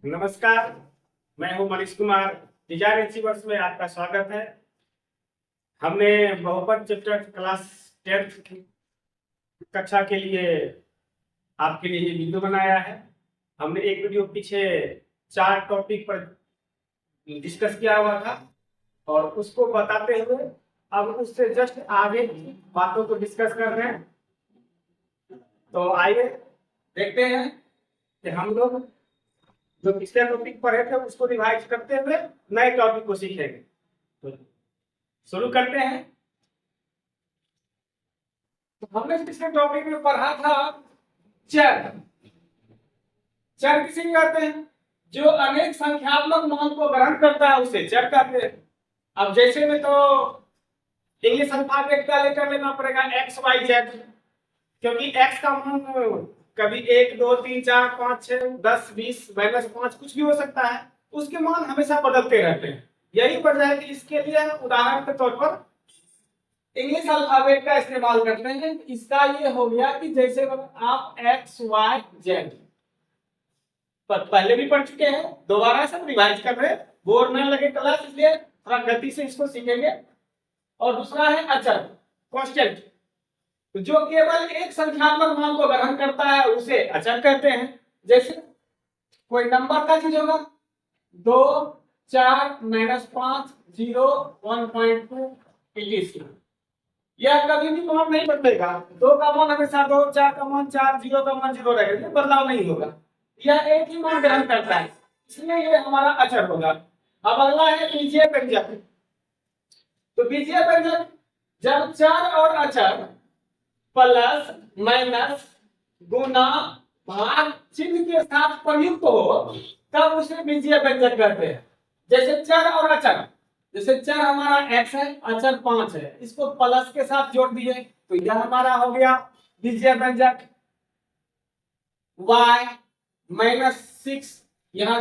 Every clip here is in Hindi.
नमस्कार। मैं हूं मनीष कुमार। डिजाइन अचीवर्स में आपका स्वागत है। हमने बहुपद चैप्टर क्लास 10th की कक्षा के लिए आपके लिए ये वीडियो बनाया है। हमने एक वीडियो पीछे 4 टॉपिक पर डिस्कस किया हुआ था और उसको बताते हुए अब उससे जस्ट आगे की बातों को डिस्कस कर रहे हैं। तो आइए देखते हैं कि हम लोग जो पिछले टॉपिक पढ़े थे उसको रिवाइज करते हुए नए टॉपिक को सीखेंगे। तो शुरू करते हैं। तो हमने पिछले टॉपिक में पढ़ा था चर। चर किसे कहते हैं? जो अनेक संख्यात्मक मान को ग्रहण करता है उसे चर कहते हैं। अब जैसे में तो इंग्लिश अल्फाबेट का लेकर लेना पड़ेगा एक्स वाई जेड, क्योंकि एक्स का मान कभी 1 2 3 4 5 6 10 20 -5 कुछ भी हो सकता है। उसके मान हमेशा बदलते रहते हैं। यही वजह है कि इसके लिए उदाहरण के तौर पर इंग्लिश अल्फाबेट का इस्तेमाल करते हैं। इसका ये हो गया कि जैसे आप एक्स वाई जेड पहले भी पढ़ चुके हैं, दोबारा सब रिवाइज कर रहे हैं। बोर न लगे क्लास, इसलिए थोड़ा गति से इसको सीखेंगे। और दूसरा है अचर, कांस्टेंट। तो जो केवल एक संख्यात्मक मान को ग्रहण करता है उसे अचर कहते हैं। जैसे कोई नंबर का चीज होगा 2 4 -5 0 1.2 etc। यह कभी भी मान नहीं बदलेगा। 2 का मान हमेशा 2, 4 का मान 4, 0 का मान 0 रहेगा, बदलाव नहीं होगा। यह एक ही मान ग्रहण करता है, इसलिए ये हमारा अचर होगा। अब अगला है बीजीय व्यंजक। तो बीजीय व्यंजक जब चर और अचर प्लस माइनस गुना भाग चिन्ह के साथ प्रयुक्त हो तब उसे बीजीय व्यंजक कहते हैं। जैसे चर और अचर, जैसे चर हमारा x है, अचर 5 है, इसको प्लस के साथ जोड़ दिए तो यह हमारा हो गया बीजीय व्यंजक। y -6, यहाँ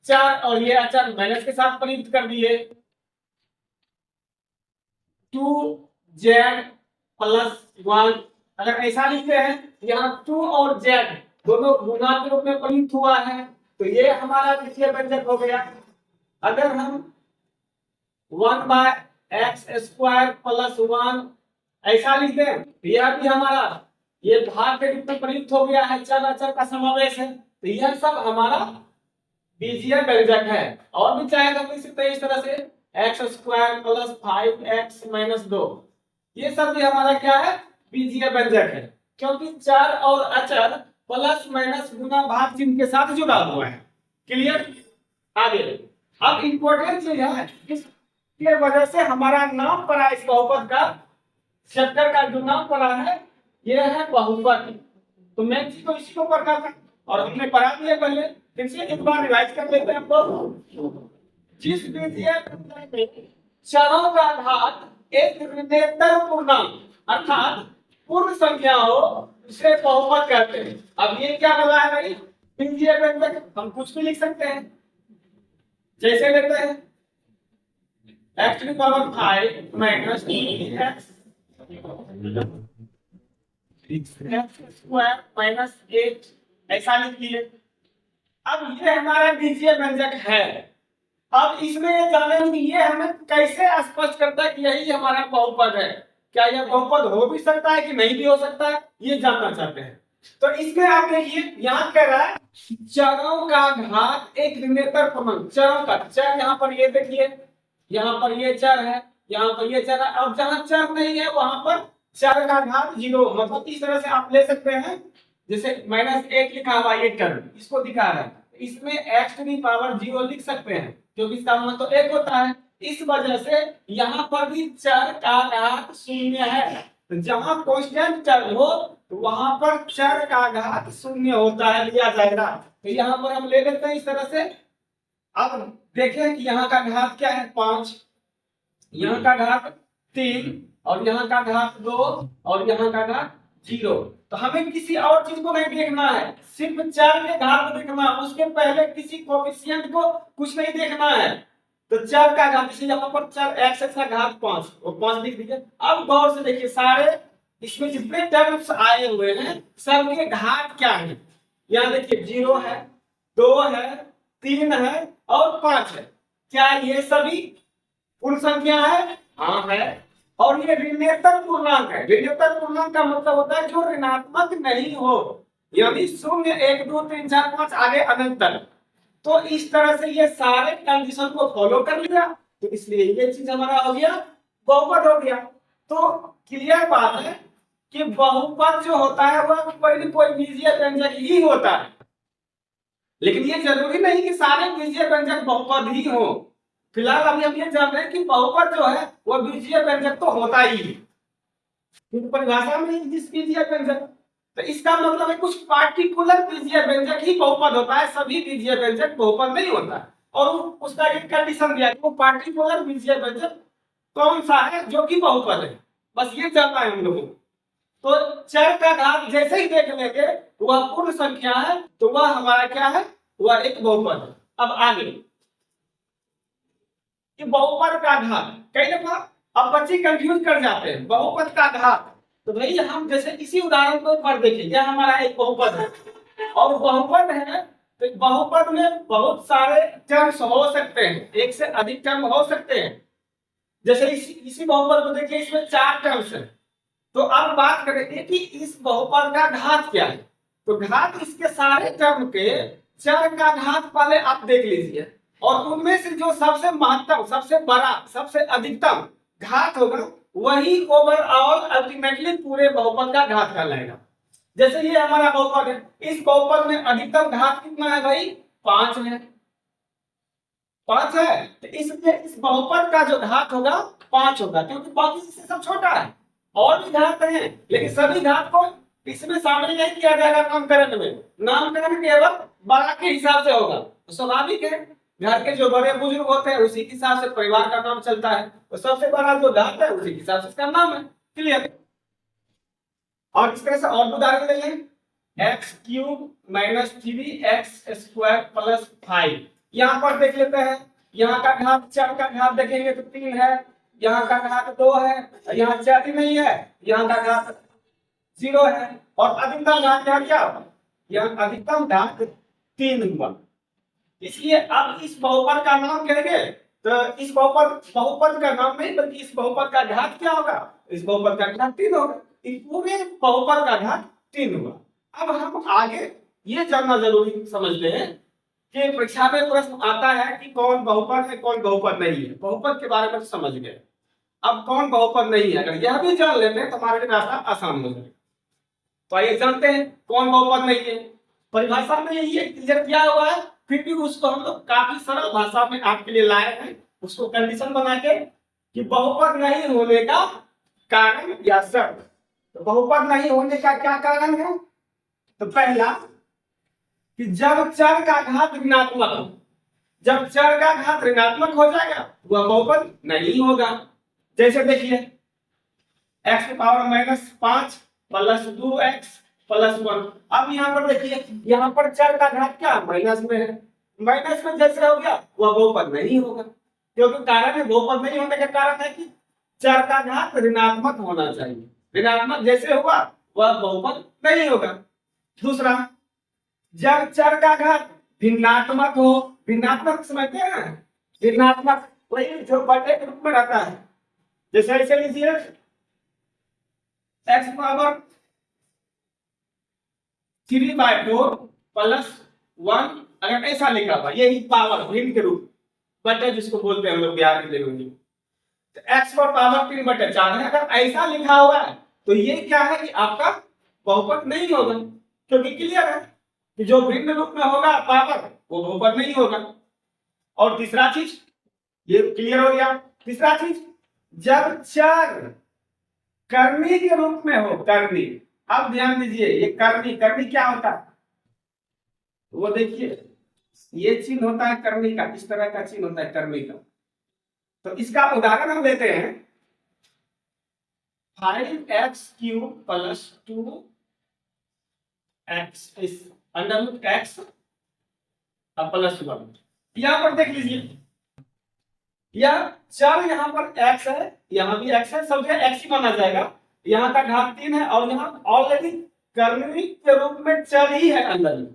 चर और ये अचर माइनस के साथ प्रयुक्त कर दिए। 2z + 1, अगर ऐसा लिखते हैं यहाँ 2 और z दोनों गुना के रूप में प्रयुक्त हुआ है तो ये हमारा बीजीय व्यंजक हो गया। अगर हम 1/x² + 1 ऐसा लिख दें तो यह भी हमारा ये भाग के रूप में प्रयुक्त हो गया है, चर अचर का समावेश है। तो यह सब हमारा बीजीय व्यंजक है। और भी चाहे तो हम लिख सकते हैं इस तरह से x² + 5x - 2, ये सब भी हमारा क्या है? बीजीय व्यंजक है, क्योंकि चर और अचर प्लस माइनस गुना भाग चिन्ह के साथ जुड़ा हुआ है। क्लियर? आगे अब इंपॉर्टेंट चीज है, इसके वजह से हमारा नाम पड़ा इस बहुपद का, चैप्टर का जो नाम पड़ा है ये है बहुपद। तो मैं चीज को इसी को पढ़ना था और हमने पढ़ा भी है पहले, फिर से एक बार रिवाइज कर लेते हैं। आपको जिस बीजीय व्यंजक में चरों का घात एक ऋणात्मक पूर्णांक अर्थात पूर्ण संख्या हो उसे बहुपद कहते हैं। अब ये क्या बोला है भाई? बीजीय व्यंजक हम कुछ भी लिख सकते हैं। जैसे लेते हैं x⁵ -3x² -8 ऐसा लिख लिए। अब ये हमारा बीजीय व्यंजक है। अब इसमें ये जानेंगे कि ये हमें कैसे स्पष्ट करता है कि यही हमारा बहुपद है। क्या यह बहुपद हो भी सकता है कि नहीं भी हो सकता है, ये जानना चाहते हैं। तो इसमें आप देखिए यहाँ कह रहा है चरों का घात एक ऋणात्मक पूर्णांक। चरों का चर यहाँ पर ये देखिए, यहाँ पर ये चर है, यहाँ पर ये चर है। अब जहाँ चर नहीं है वहां पर चर का घात 0, मतलब इस तरह से आप ले सकते हैं। जैसे -1 लिखा हुआ ये टर्म, इसको दिखा रहा है, इसमें x⁴ लिख सकते हैं क्योंकि इसका मान तो 1 होता है। इस वजह से यहाँ पर भी चर का घात 0 है। तो जहां कांस्टेंट चर हो तो वहां पर चर का घात 0 होता है, लिया जाएगा। तो यहाँ पर हम ले लेते हैं इस तरह से। अब देखें कि यहाँ का घात क्या है? 5, यहाँ का घात 3 और यहाँ का घात 2 और यहाँ का घात 0। तो हमें किसी और चीज को नहीं देखना है, सिर्फ चर के घात को देखना है। उसके पहले किसी कोएफिशिएंट को कुछ नहीं देखना है। तो चर का घात, इसलिए यहाँ पर चर x का घात 5 और 5 लिख दीजिए। अब गौर से देखिए सारे इसमें जितने टर्म्स आए हुए हैं सबके घात क्या है। यहाँ देखिए 0 है, 2 है, 3 है और 5 है। क्या ये सभी पूर्ण संख्या है? हाँ है। और ये ऋणात्मक पूर्णांक है। ऋणात्मक पूर्णांक का मतलब होता है जो ऋणात्मक नहीं हो, यानी 0, 1, 2, 3, 4, 5 आगे अनंत तक। तो इस तरह से ये सारे कंडीशन को फॉलो कर लिया, तो इसलिए ये चीज हमारा हो गया बहुपद हो गया। तो क्लियर बात है कि बहुपद जो होता है वह कोई न कोई बीजीय व्यंजक ही होता है, लेकिन ये जरूरी नहीं कि सारे बीजीय व्यंजक बहुपद ही हो। फिलहाल अभी हम ये जान रहे हैं कि बहुपद जो है वह बीजीय व्यंजक तो होता ही है, क्योंकि परिभाषा में ही जिस बीजीय व्यंजक, तो इसका मतलब है कुछ पार्टिकुलर बीजीय व्यंजक ही बहुपद होता है, सभी बीजीय व्यंजक बहुपद नहीं होता है। और उसका एक कंडीशन दिया कि वो पार्टिकुलर बीजीय व्यंजक कौन सा है जो कि बहुपद है, बस ये जानना है हम लोगों को। तो चर का घात जैसे ही देख लेंगे वह पूर्ण संख्या है, तो वह हमारा क्या है, वह एक बहुपद है। अब आगे कि बहुपद का घात, कई दफा अब बच्चे कंफ्यूज कर जाते हैं बहुपद का घात। तो भाई हम जैसे इसी उदाहरण को एक बार देखें, यह हमारा एक बहुपद है और बहुपद है, तो बहुपद में बहुत सारे टर्म्स हो सकते हैं, एक से अधिक टर्म हो सकते हैं। जैसे इसी बहुपद को देखिए, इसमें 4 टर्म्स है। तो अब बात करेंगे कि इस बहुपद का घात क्या है। तो घात इसके सारे टर्म के चर का घात पहले आप देख लीजिए, और उनमें से जो सबसे महत्तम, सबसे बड़ा, सबसे अधिकतम घात होगा वही ओवरऑल अल्टीमेटली पूरे बहुपद का घात कहलाएगा। जैसे ये हमारा बहुपद है, इस बहुपद में अधिकतम घात कितना है भाई? 5 है। 5 है, तो इसलिए इस बहुपद का जो घात होगा 5 होगा, क्योंकि बाकी इससे सब छोटा है। और भी घात हैं, लेकिन सभी घात को इसमें शामिल नहीं किया जाएगा नामकरण में। नामकरण केवल बड़ा के हिसाब से होगा, तो स्वाभाविक है घर के जो बड़े बुजुर्ग होते हैं उसी के हिसाब से परिवार का नाम चलता है, तो सबसे बड़ा जो घात है उसी के हिसाब से इसका नाम है। क्लियर? और इस तरह से और उदाहरण ले लें, x³ - 3x² + 5। यहाँ पर देख लेते हैं, यहाँ का घात, चर का घात देखेंगे तो 3 है, यहाँ का घात 2 है, यहाँ चर ही नहीं है, यहाँ का घात 0 है, और अधिकतम घात यहाँ क्या होगा? यहाँ अधिकतम घात 3 हुआ। इसलिए अब इस बहुपद का नाम कहेंगे तो इस बहुपद का नाम नहीं, बल्कि इस बहुपद का घात क्या होगा? इस बहुपद का घात 3 होगा। इस पूरे बहुपद का घात 3 हुआ। अब हम आगे ये जानना जरूरी समझते हैं कि परीक्षा में प्रश्न आता है कि कौन बहुपद है, कौन बहुपद नहीं है। बहुपद के बारे में समझ गए, अब कौन बहुपद नहीं है, अगर यह भी जान लेते हैं तो हमारे लिए रास्ता आसान हो जाएगा। तो आइए जानते हैं कौन बहुपद नहीं है। परिभाषा में ये क्लियर किया हुआ है, फिर भी उसको हम लोग काफी सरल भाषा में आपके लिए लाए हैं, उसको कंडीशन बना के कि बहुपद नहीं होने का कारण या शर्त। तो बहुपद नहीं होने का क्या कारण है? तो पहला कि जब चर का घात ऋणात्मक हो, जब चर का घात ऋणात्मक हो जाएगा वह बहुपद नहीं होगा। जैसे देखिए x⁻⁻5 + 2x + 1। अब यहाँ पर देखिए, यहाँ पर चर का घात क्या माइनस में है, माइनस में जैसे हो गया वह बहुपद नहीं होगा, क्योंकि कारण है बहुपद नहीं होने का कारण है कि चर का घात ऋणात्मक होना चाहिए। ऋणात्मक जैसे हुआ वह बहुपद नहीं होगा। दूसरा, जब चर का घात भिन्नात्मक हो, भिन्नात्मक समझते हैं, भिन्नात्मक वही जो बटे के रूप में रहता है। जैसे ऐसे लीजिए x⁻³ + 1, अगर ऐसा लिखा हुआ यही पावर भिन्न के रूप बटे जिसको बोलते हैं हम लोग बिहार के लेवल में, तो x पर पावर 3/4 है। अगर ऐसा लिखा हुआ है तो ये क्या है कि आपका बहुपद नहीं होगा, क्योंकि क्लियर है कि जो भिन्न रूप में होगा पावर वो बहुपद नहीं होगा। और तीसरा चीज ये क्लियर हो गया। तीसरा चीज, जब चर कर्मी के रूप में हो, कर्मी। अब ध्यान दीजिए, ये कर्मी, कर्मी क्या होता है? वो देखिए ये चिन्ह होता है कर्मी का, इस तरह का चिन्ह होता है कर्मी का। तो इसका उदाहरण हम लेते हैं, 5x³ + 2x √x + 1। यहां पर देख लीजिए, यह चर यहाँ पर x है, यहाँ भी x है, सब जगह x ही माना जाएगा। यहाँ का घात 3 है और यहाँ ऑलरेडी कर्मी के रूप में चर ही है अंदर में,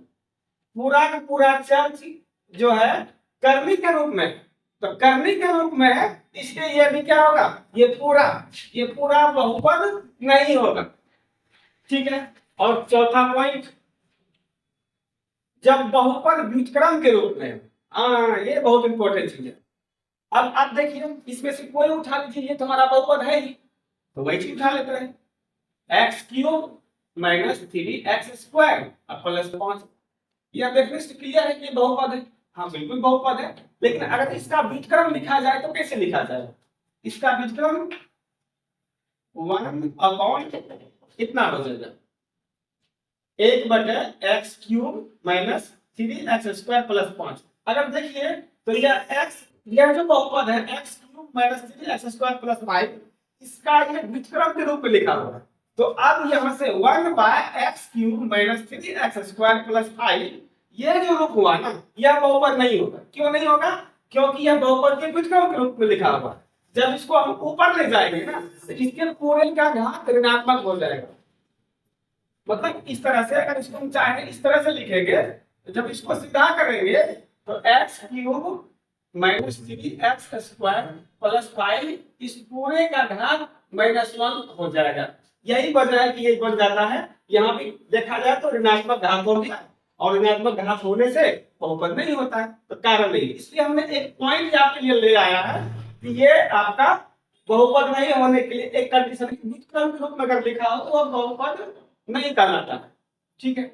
पूरा का पूरा चर जो है कर्मी के रूप में, तो कर्मी के रूप में है, इसलिए ये भी क्या होगा, ये पूरा बहुपद नहीं होगा। ठीक है। और चौथा पॉइंट, जब बहुपद व्युत्क्रम के रूप में, ये बहुत इंपॉर्टेंट चीज है। अब आप देखिए, इसमें से कोई उठा लीजिए, ये तुम्हारा बहुपद है ही, तो वही चीज उठा लेते हैं, एक्स क्यूब माइनस 3x² अब प्लस 5। यह देखने से क्लियर है कि बहुपद है। हाँ बिल्कुल बहुपद है, लेकिन अगर इसका व्युत्क्रम लिखा जाए तो कैसे लिखा जाए? इसका व्युत्क्रम 1 कितना हो जाएगा, 1/x³ माइनस 3x² प्लस 5। अगर देखिए तो यह जो बहुपद है x³ माइनस 3x² प्लस 5, इसका ये व्युत्क्रम के रूप में लिखा हुआ है। तो अब यहाँ से 1/x³ माइनस 3x² प्लस 5, ये जो रूप हुआ ना, यह बहुपद नहीं होगा। क्यों नहीं होगा? क्योंकि यह बहुपद के व्युत्क्रम के रूप में लिखा हुआ है। जब इसको हम ऊपर ले जाएंगे ना, तो इसके पूरे का घात ऋणात्मक हो जाएगा। मतलब इस तरह से, अगर इसको हम चाहें इस तरह से लिखेंगे, तो जब इसको सीधा करेंगे तो x³ माइनस 3x² प्लस 5, इस पूरे का घात -1 हो जाएगा। यही वजह है कि ये बन जाता है। यहाँ भी देखा जाए तो ऋणात्मक घात हो गया, और ऋणात्मक घात होने से बहुपद नहीं होता है, तो कारण नहीं। इसलिए हमने एक पॉइंट आपके लिए ले आया है कि ये आपका बहुपद नहीं होने के लिए एक कंडीशन, व्युत्क्रम के रूप में अगर लिखा हो तो बहुपद नहीं कहलाता। ठीक है।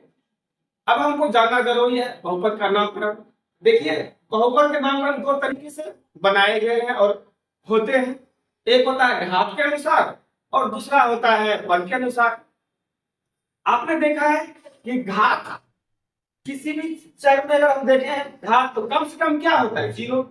अब हमको जानना जरूरी है बहुपद का नामकरण। देखिए, बहुपद के नामकरण दो तरीके से बनाए गए हैं और होते हैं। एक होता है घात के अनुसार और दूसरा होता है पद के अनुसार। आपने देखा है कि घात किसी भी चर में अगर हम देखें घात, तो कम से कम क्या होता है, 0,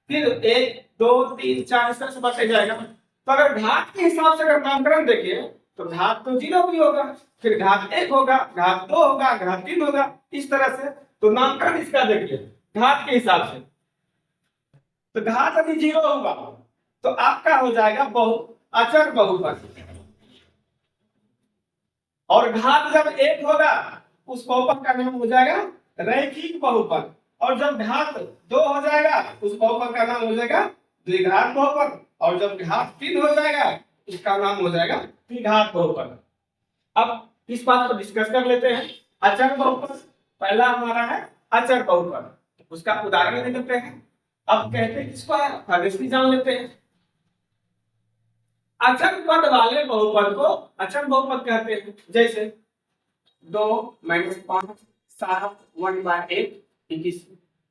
फिर 1 2 3 4 इस तरह से बढ़ते जाएगा। तो अगर घात के हिसाब से अगर नामकरण देखिए तो घात तो 0 भी होगा, फिर घात 1 होगा, घात 2 होगा, घात 3 होगा, इस तरह से। तो नामकरण इसका देखिए घात के हिसाब से, तो घात यदि 0 होगा तो आपका हो जाएगा अचर बहुपद, और घात जब 1 होगा उस बहुपद का नाम हो जाएगा रैखिक बहुपद, और जब घात 2 हो जाएगा उस बहुपद का नाम हो जाएगा द्विघात बहुपद, और जब घात 3 हो जाएगा इसका नाम हो जाएगा त्रिघात बहुपद। अब इस बात को डिस्कस कर लेते हैं। अचर बहुपद पहला हमारा है अचर बहुपद, उसका उदाहरण ले लेते हैं। अब कहते हैं किसको है, फर्स्ट जान लेते हैं। अचर पद वाले बहुपद को अचर बहुपद कहते हैं। जैसे 2 - 5 7 1/8 21।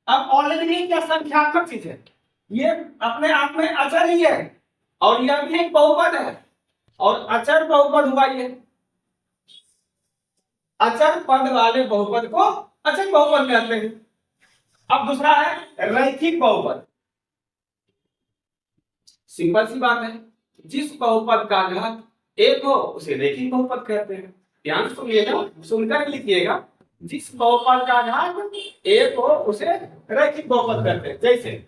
अब ऑलरेडी ये क्या संख्यात्मक चीज है, ये अपने आप में अचर ही है, और यह भी एक बहुपद है, और अचर बहुपद हुआ ये। अचर पद वाले बहुपद को अचर बहुपद कहते हैं। अब दूसरा है रैखिक बहुपद। सिंपल सी बात है, जिस बहुपद का घात 1 हो उसे रैखिक बहुपद कहते हैं। ध्यान से सुनिएगा, सुनकर लिखिएगा। जिस बहुपद का घात 1 हो उसे रैखिक बहुपद कहते हैं। जैसे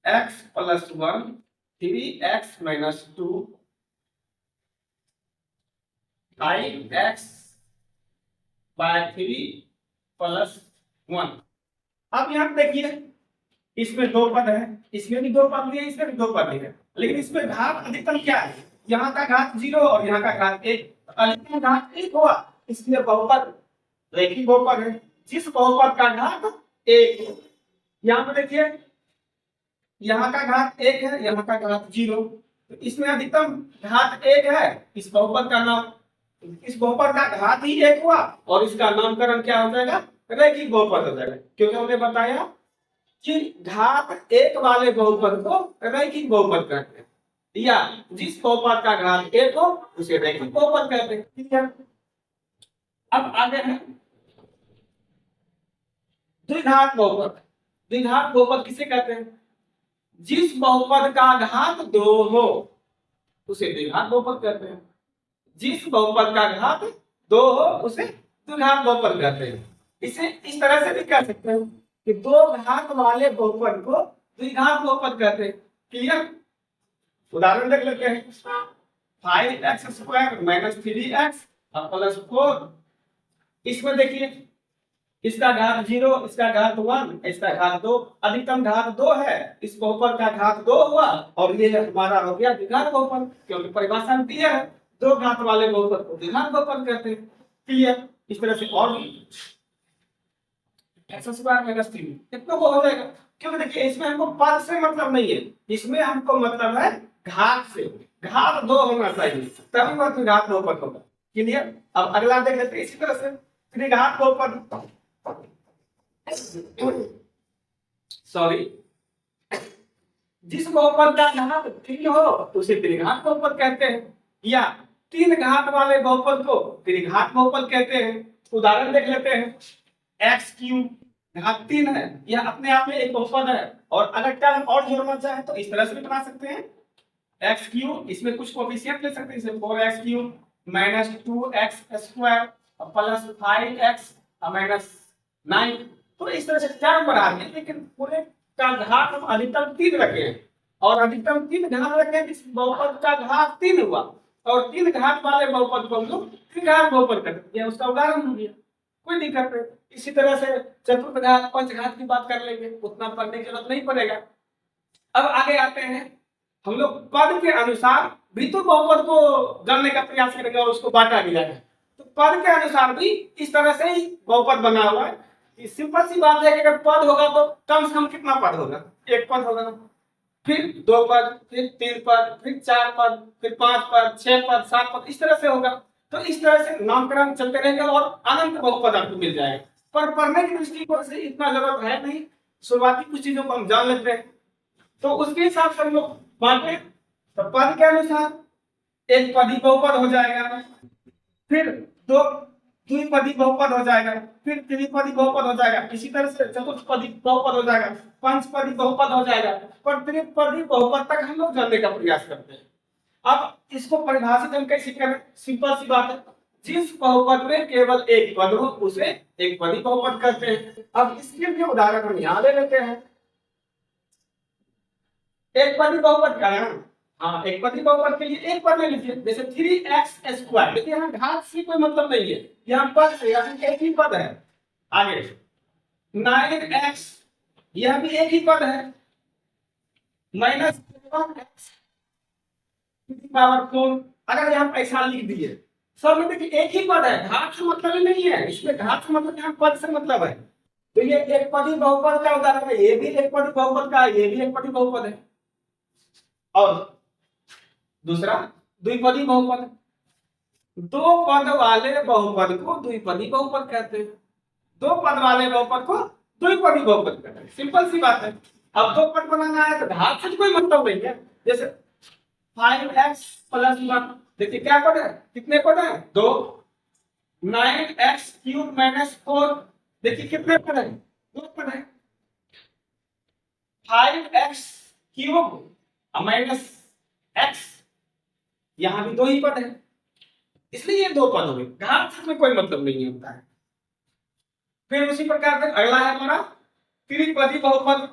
x + 1 3x - 2 5x/3 + 1। अब यहाँ देखिए, इसमें 2 पद है, इसमें भी 2 पद दिए, इसमें भी 2 पद दिए, लेकिन इसमें घात अधिकतम क्या है, यहाँ का घात 0 और यहाँ का घात 1, अधिकतम घात 1 हुआ, इसलिए बहुपद रैखिक बहुपद है। जिस बहुपद का घात 1 हो, यहाँ पे देखिए यहाँ का घात 1 है, यहाँ का घात 0, तो इसमें अधिकतम घात 1 है। इस बहुपद का नाम, इस बहुपद का घात ही 1 हुआ, और इसका नामकरण क्या हो जाएगा, रैखिक बहुपद हो जाएगा। क्योंकि हमने बताया कि घात 1 वाले बहुपद को रैखिक बहुपद कहते हैं, या जिस बहुपद का घात 1 हो उसे रैखिक बहुपद कहते हैं। ठीक है। अब आगे है द्विघात बहुपद। द्विघात बहुपद किसे कहते हैं? जिस बहुपद का घात 2 हो उसे द्विघात बहुपद कहते हैं। जिस बहुपद का घात 2 हो उसे द्विघात बहुपद कहते हैं। इसे इस तरह से भी कह सकते हैं कि 2 घात वाले बहुपद को द्विघात बहुपद कहते हैं। क्लियर? उदाहरण देख लेते हैं। 5x² - 3x + 4। इसमें देखिए इसका घात 0, इसका घात 1, इसका घात 2, अधिकतम घात 2 है, इस बहुपद का घात 2 हुआ और ये हमारा हो गया द्विघात बहुपद, क्योंकि परिभाषा में क्लियर है, दो घात वाले बहुपद को द्विघात बहुपद कहते हैं। क्लियर? इस तरह से और भी x स्क्वायर माइनस 3 इतना को हो जाएगा, क्योंकि देखिए इसमें हमको पद से मतलब नहीं है, इसमें हमको मतलब है घात से, घात 2 होना चाहिए तभी वह द्विघात बहुपद होगा। क्लियर? अब अगला देख लेते हैं इसी तरह से त्रिघात बहुपद, सॉरी, जिस बहुपद का घात 3 हो उसे त्रिघात बहुपद कहते हैं, या 3 घात वाले बहुपद को त्रिघात बहुपद कहते हैं। उदाहरण देख लेते हैं, x क्यूब घात 3 है, यह अपने आप में एक बहुपद है, और अगर टर्म और जोड़ना चाहे तो इस तरह से भी बना सकते हैं, x क्यूब, इसमें कुछ कोफिशिएंट ले सकते हैं, जैसे 4x cube minus 2x square plus 5x minus 9, तो इस तरह से टर्म बना दें, लेकिन पूरे का घात हम अधिकतम 3 रखे हैं, और अधिकतम 3 घात रखे हैं, इस बहुपद का घात 3 हुआ, और 3 घात वाले बहुपद को हम लोग त्रिघात बहुपद कहते हैं, उसका उदाहरण हो गया, कोई दिक्कत नहीं। इसी तरह से चतुर्थ घात, पंच घात की बात कर लेंगे, उतना पढ़ने की जरूरत नहीं पड़ेगा। अब आगे आते हैं, हम लोग पद के अनुसार भी तो बहुपद को जानने का प्रयास करेंगे और उसको बांटा गया है, तो पद के अनुसार भी इस तरह से ही बहुपद बना हुआ है। सिंपल सी बात है कि अगर पद होगा तो कम से कम कितना पद होगा, एक पद होगा, फिर 2 पद, फिर 3 पद, फिर 4 पद, फिर 5 पद, 6 पद, 7 पद, इस तरह से होगा। तो इस तरह से नामकरण चलते रहेंगे और अनंत बहुपद आपको मिल जाएगा, पर पढ़ने की दृष्टिकोण से इतना जरूरत है नहीं, शुरुआती कुछ चीजों को हम जान लेते हैं, तो उसके हिसाब से हम लोग बांटे, तो पद के अनुसार एक पदी बहुपद हो जाएगा, फिर दो द्विपदी बहुपद हो जाएगा, फिर त्रिपदी बहुपद हो जाएगा, इसी तरह से चतुर्थपदी बहुपद हो जाएगा, पंचपदी बहुपद हो जाएगा, पर त्रिपदी बहुपद तक हम लोग जानने का प्रयास करते हैं। अब इसको परिभाषित हम कैसे करें? सिंपल सी बात है, जिस बहुपद में केवल एक पद हो उसे एक पदी बहुपद कहते हैं। अब इसके लिए उदाहरण हम यहाँ ले लेते हैं, एक पदी बहुपद का है, हाँ, एक पदी बहुपद के लिए एक पद ले लीजिए, जैसे 3x स्क्वायर, देखिए यहाँ घात से कोई मतलब नहीं है, यहाँ पद से, यहाँ एक ही पद है। आगे 9x, यह भी एक ही पद है, माइनस 7x पावर 4, अगर यहाँ ऐसा लिख दिए सब में, देखिए एक ही पद है, घात से मतलब ही नहीं है, इसमें घात से मतलब यहाँ पद से मतलब है, तो ये एक पदी बहुपद का उदाहरण है, ये भी एक पदी बहुपद का, ये भी एक पदी बहुपद है। और दूसरा द्विपदी बहुपद, दो पद वाले बहुपद को द्विपदी बहुपद कहते हैं, दो पद वाले बहुपद को द्विपदी बहुपद कहते हैं, सिंपल सी बात है। अब दो पद बनाना है तो घात से कोई मतलब नहीं है, जैसे 5x प्लस 1, देखिए क्या पद है, कितने पद है, 2, 9x क्यूब माइनस 4, देखिए कितने पद है, 2 पद है, 5x क्यूब माइनस x, यहां भी 2 ही पद है, इसलिए ये 2 पद हो गए, घात से कोई मतलब नहीं होता है। फिर उसी प्रकार से अगला है हमारा त्रिपदी बहुपद,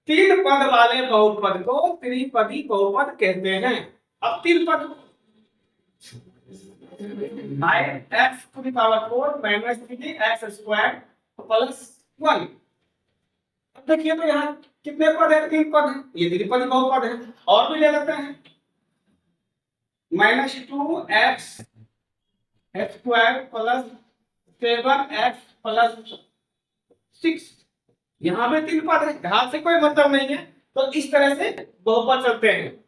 3 पद वाले बहुपद को त्रिपदी बहुपद कहते हैं। अब 3 पद 9x to the power 4 minus 3x squared plus 1, अब देखिए तो यहाँ कितने पद है, 3 पद है, ये त्रिपदी बहुपद है। और भी ले लेते हैं, -2x square plus 7x plus 6, यहाँ पे 3 पद है, घात से कोई मतलब नहीं है, तो इस तरह से बहुपद चलते हैं।